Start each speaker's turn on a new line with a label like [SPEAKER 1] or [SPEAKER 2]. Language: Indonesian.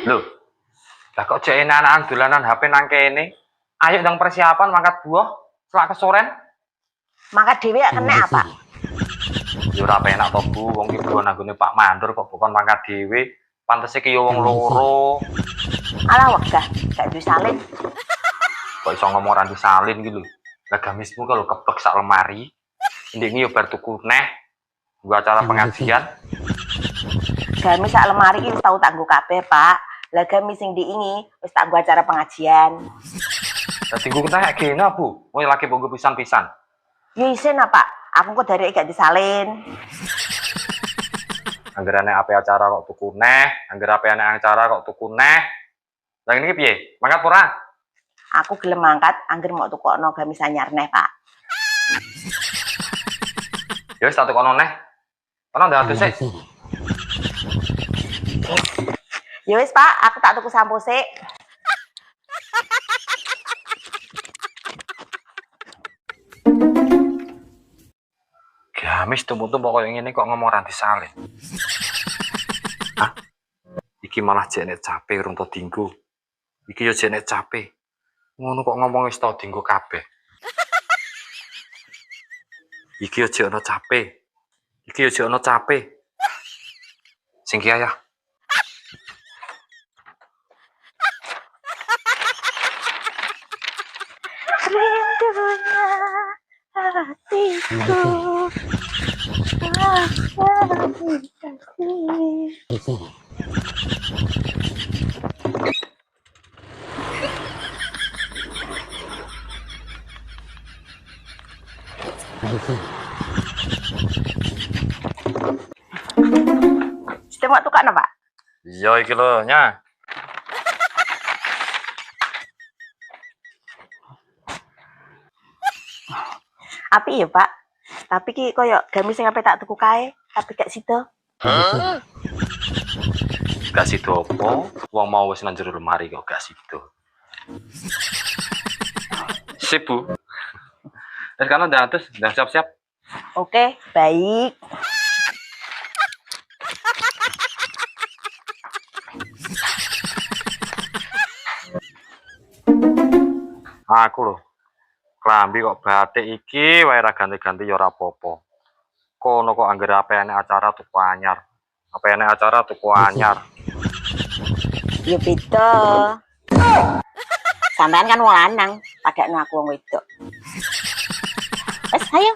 [SPEAKER 1] Loh, lah kok jek enak-enakan dolanan HP nang kene? Ayo ndang persiapan mangkat buah selak kesoren.
[SPEAKER 2] Mangkat dhewe kena apa?
[SPEAKER 1] Yo ora penak to, Bu. Wong ki buah nanggone Pak Mandor kok bukan mangkat dhewe. Pantese ki yo wong loro.
[SPEAKER 2] Alah wegah, gak duwe salin.
[SPEAKER 1] Kok iso ngomong ora disalin ki lho. Lah gamismu kalau keplek sak lemari. Ndek yo bar tuku neh. Gua acara pengajian.
[SPEAKER 2] Gamis sak lemari iki wis tau tak nggo kabeh, Pak. Lah gamis sing diingi wis tak nggo acara pengajian.
[SPEAKER 1] Dadi nggo entek kene, Bu. Kowe lagi mbok pisan-pisan.
[SPEAKER 2] Ya isin apa? Aku kok dari gak disalin.
[SPEAKER 1] Anggerane ape acara kok tuku neh, angger ape acara kok tuku neh. Lah ngene iki piye? Mangkat ora?
[SPEAKER 2] Aku gelem mangkat angger mau tukokno gamis anyar neh, Pak.
[SPEAKER 1] Ya wis tak tukono neh. Kono ndak adus sik.
[SPEAKER 2] Ya wis, Pak, aku tak tuku sampo sik.
[SPEAKER 1] Gamis tumpuk-tumpuk koyo ngene kok ngomong ra disalin. Hah? Iki malah jek capek urung to dinggo. Iki yo jek capek. Ngono kok ngomong wis to dinggo kabeh. Iki yo jek ono capek. Iki yo jek ono capek. Sing ki ya.
[SPEAKER 2] Rindunya hatiku. Sudah mau tukar Pak?
[SPEAKER 1] Iya iki lho, nya.
[SPEAKER 2] Api ya, Pak. Tapi ki koyo gamis sing ape tak tuku kae, tapi gak sida.
[SPEAKER 1] Gak sido apa? Wong mau wis nang jero lemari kok gak sido. Sip, Bu. Wis kan udah atus, udah siap-siap.
[SPEAKER 2] Oke, baik.
[SPEAKER 1] Aku lho. Klambi kok batik iki wae ra ganti-ganti ya ora apa-apa. Kono kok anggere apene acara tuku anyar. Apene acara tuku anyar.
[SPEAKER 2] Ya beda. Sampean kan wong lanang, padakno aku wong wedok. Wes, ayo.